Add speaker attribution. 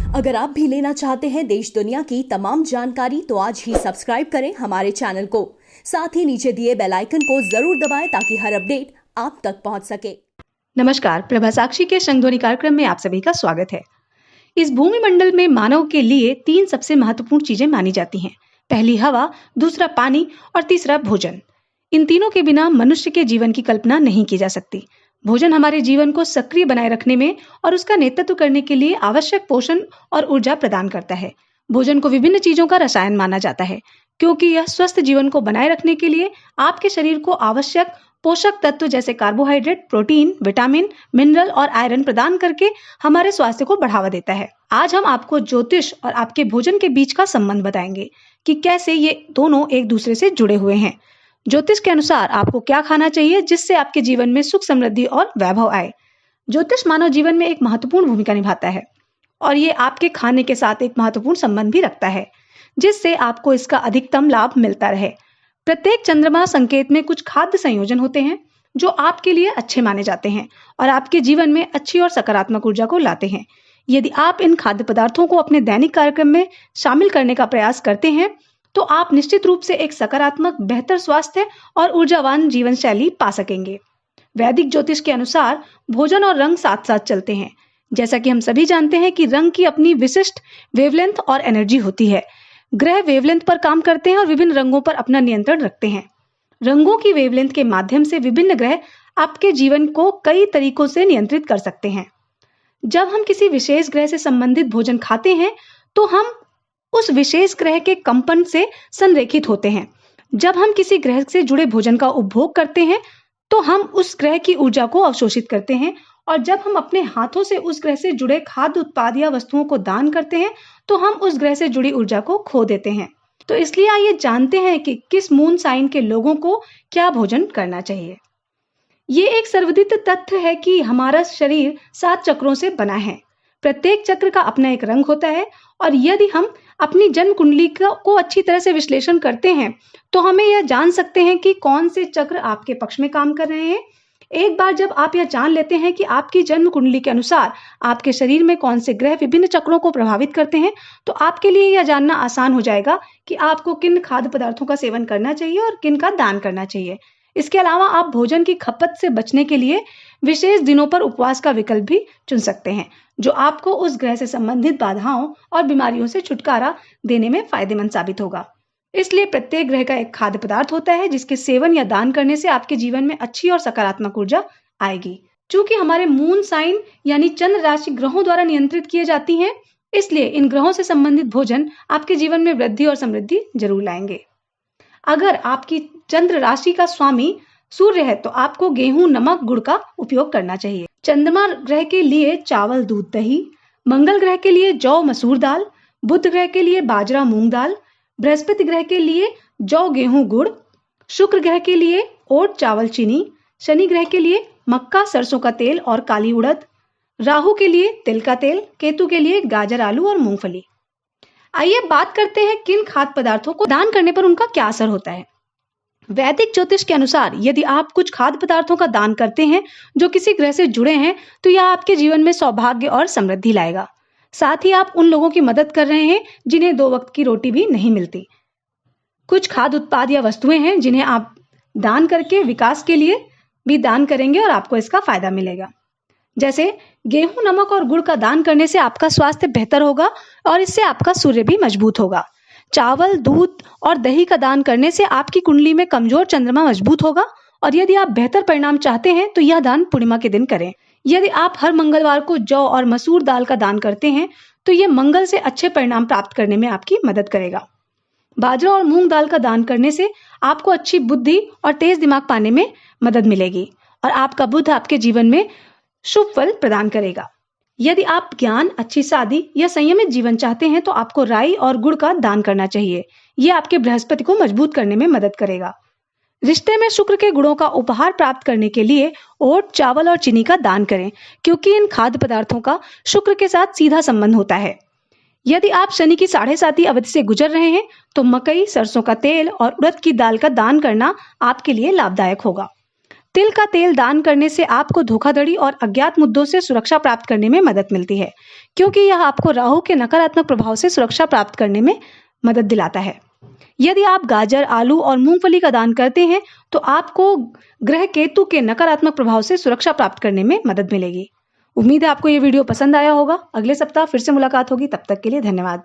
Speaker 1: अगर आप भी लेना चाहते हैं देश दुनिया की तमाम जानकारी तो आज ही सब्सक्राइब करें हमारे चैनल को। साथ ही नीचे दिए बेल आइकन को जरूर दबाएं ताकि हर अपडेट आप तक पहुंच सके।
Speaker 2: नमस्कार, प्रभा साक्षी के शंखध्वनि कार्यक्रम में आप सभी का स्वागत है। इस भूमि मंडल में मानव के लिए 3 सबसे महत्वपूर्ण चीजें मानी जाती हैं। पहली हवा, दूसरा पानी और तीसरा भोजन। इन तीनों के बिना मनुष्य के जीवन की कल्पना नहीं की जा सकती। भोजन हमारे जीवन को सक्रिय बनाए रखने में और उसका नेतृत्व करने के लिए आवश्यक पोषण और ऊर्जा प्रदान करता है। भोजन को विभिन्न चीजों का रसायन माना जाता है क्योंकि यह स्वस्थ जीवन को बनाए रखने के लिए आपके शरीर को आवश्यक पोषक तत्व जैसे कार्बोहाइड्रेट, प्रोटीन, विटामिन, मिनरल और आयरन प्रदान करके हमारे स्वास्थ्य को बढ़ावा देता है। आज हम आपको ज्योतिष और आपके भोजन के बीच का संबंध बताएंगे कि कैसे ये दोनों एक दूसरे से जुड़े हुए हैं। ज्योतिष के अनुसार आपको क्या खाना चाहिए जिससे आपके जीवन में सुख, समृद्धि और वैभव आए। ज्योतिष मानव जीवन में एक महत्वपूर्ण भूमिका निभाता है और ये आपके खाने के साथ एक महत्वपूर्ण संबंध भी रखता है जिससे आपको इसका अधिकतम लाभ मिलता रहे। प्रत्येक चंद्रमा संकेत में कुछ खाद्य संयोजन होते हैं जो आपके लिए अच्छे माने जाते हैं और आपके जीवन में अच्छी और सकारात्मक ऊर्जा को लाते हैं। यदि आप इन खाद्य पदार्थों को अपने दैनिक कार्यक्रम में शामिल करने का प्रयास करते हैं तो आप निश्चित रूप से एक सकारात्मक, बेहतर स्वास्थ्य और ऊर्जावान जीवन शैली पा सकेंगे। वैदिक ज्योतिष के अनुसार भोजन और रंग साथ साथ चलते हैं। जैसा कि हम सभी जानते हैं कि रंग की अपनी विशिष्ट वेवलेंथ और एनर्जी होती है। ग्रह वेवलेंथ पर काम करते हैं और विभिन्न रंगों पर अपना नियंत्रण रखते हैं। रंगों की वेवलेंथ के माध्यम से विभिन्न ग्रह आपके जीवन को कई तरीकों से नियंत्रित कर सकते हैं। जब हम किसी विशेष ग्रह से संबंधित भोजन खाते हैं तो हम उस विशेष ग्रह के कंपन से संरेखित होते हैं। जब हम किसी ग्रह से जुड़े भोजन का उपभोग करते हैं तो हम उस ग्रह की ऊर्जा को अवशोषित करते हैं और जब हम अपने हाथों से उस ग्रह से जुड़े खाद्य उत्पाद या वस्तुओं को दान करते हैं तो हम उस ग्रह से जुड़ी ऊर्जा को खो देते हैं। तो इसलिए आइए जानते हैं कि किस मून साइन के लोगों को क्या भोजन करना चाहिए। ये एक सर्वविदित तथ्य है कि हमारा शरीर 7 चक्रों से बना है। प्रत्येक चक्र का अपना एक रंग होता है और यदि हम अपनी जन्म कुंडली को अच्छी तरह से विश्लेषण करते हैं तो हमें यह जान सकते हैं कि कौन से चक्र आपके पक्ष में काम कर रहे हैं। एक बार जब आप यह जान लेते हैं कि आपकी जन्म कुंडली के अनुसार आपके शरीर में कौन से ग्रह विभिन्न चक्रों को प्रभावित करते हैं तो आपके लिए यह जानना आसान हो जाएगा कि आपको किन खाद्य पदार्थों का सेवन करना चाहिए और किन का दान करना चाहिए। इसके अलावा आप भोजन की खपत से बचने के लिए विशेष दिनों पर उपवास का विकल्प भी चुन सकते हैं जो आपको उस ग्रह से संबंधित बाधाओं और बीमारियों से छुटकारा देने में फायदेमंद साबित होगा। इसलिए प्रत्येक ग्रह का एक खाद्य पदार्थ होता है जिसके सेवन या दान करने से आपके जीवन में अच्छी और सकारात्मक ऊर्जा आएगी। चूंकि हमारे मून साइन यानी चंद्र राशि ग्रहों द्वारा नियंत्रित किए जाती हैं, इसलिए इन ग्रहों से संबंधित भोजन आपके जीवन में वृद्धि और समृद्धि जरूर लाएंगे। अगर आपकी चंद्र राशि का स्वामी सूर्य है तो आपको गेहूं, नमक, गुड़ का उपयोग करना चाहिए। चंद्रमा ग्रह के लिए चावल, दूध, दही। मंगल ग्रह के लिए जौ, मसूर दाल। बुध ग्रह के लिए बाजरा, मूंग दाल। बृहस्पति ग्रह के लिए जौ, गेहूं, गुड़। शुक्र ग्रह के लिए ओट, चावल, चीनी। शनि ग्रह के लिए मक्का, सरसों का तेल और काली उड़द। राहु के लिए तिल का तेल। केतु के लिए गाजर, आलू और मूंगफली। आइए बात करते हैं किन खाद्य पदार्थों को दान करने पर उनका क्या असर होता है। वैदिक ज्योतिष के अनुसार यदि आप कुछ खाद्य पदार्थों का दान करते हैं जो किसी ग्रह से जुड़े हैं तो यह आपके जीवन में सौभाग्य और समृद्धि लाएगा। साथ ही आप उन लोगों की मदद कर रहे हैं जिन्हें 2 वक्त की रोटी भी नहीं मिलती। कुछ खाद्य उत्पाद या वस्तुएं हैं जिन्हें आप दान करके विकास के लिए भी दान करेंगे और आपको इसका फायदा मिलेगा। जैसे गेहूं, नमक और गुड़ का दान करने से आपका स्वास्थ्य बेहतर होगा और इससे आपका सूर्य भी मजबूत होगा। चावल, दूध और दही का दान करने से आपकी कुंडली में कमजोर चंद्रमा मजबूत होगा और यदि आप बेहतर परिणाम चाहते हैं तो यह दान पूर्णिमा के दिन करें। यदि आप हर मंगलवार को जौ और मसूर दाल का दान करते हैं तो यह मंगल से अच्छे परिणाम प्राप्त करने में आपकी मदद करेगा। बाजरा और मूंग दाल का दान करने से आपको अच्छी बुद्धि और तेज दिमाग पाने में मदद मिलेगी और आपका बुध आपके जीवन में शुभ फल प्रदान करेगा। यदि आप ज्ञान, अच्छी शादी या संयमित जीवन चाहते हैं तो आपको राई और गुड़ का दान करना चाहिए। यह आपके बृहस्पति को मजबूत करने में मदद करेगा। रिश्ते में शुक्र के गुणों का उपहार प्राप्त करने के लिए ओट, चावल और चीनी का दान करें क्योंकि इन खाद्य पदार्थों का शुक्र के साथ सीधा संबंध होता है। यदि आप शनि की 7.5 अवधि से गुजर रहे हैं तो मकई, सरसों का तेल और उड़द की दाल का दान करना आपके लिए लाभदायक होगा। तिल का तेल दान करने से आपको धोखाधड़ी और अज्ञात मुद्दों से सुरक्षा प्राप्त करने में मदद मिलती है क्योंकि यह आपको राहु के नकारात्मक प्रभाव से सुरक्षा प्राप्त करने में मदद दिलाता है। यदि आप गाजर, आलू और मूंगफली का दान करते हैं तो आपको ग्रह केतु के नकारात्मक प्रभाव से सुरक्षा प्राप्त करने में मदद मिलेगी। उम्मीद है आपको ये वीडियो पसंद आया होगा। अगले सप्ताह फिर से मुलाकात होगी, तब तक के लिए धन्यवाद।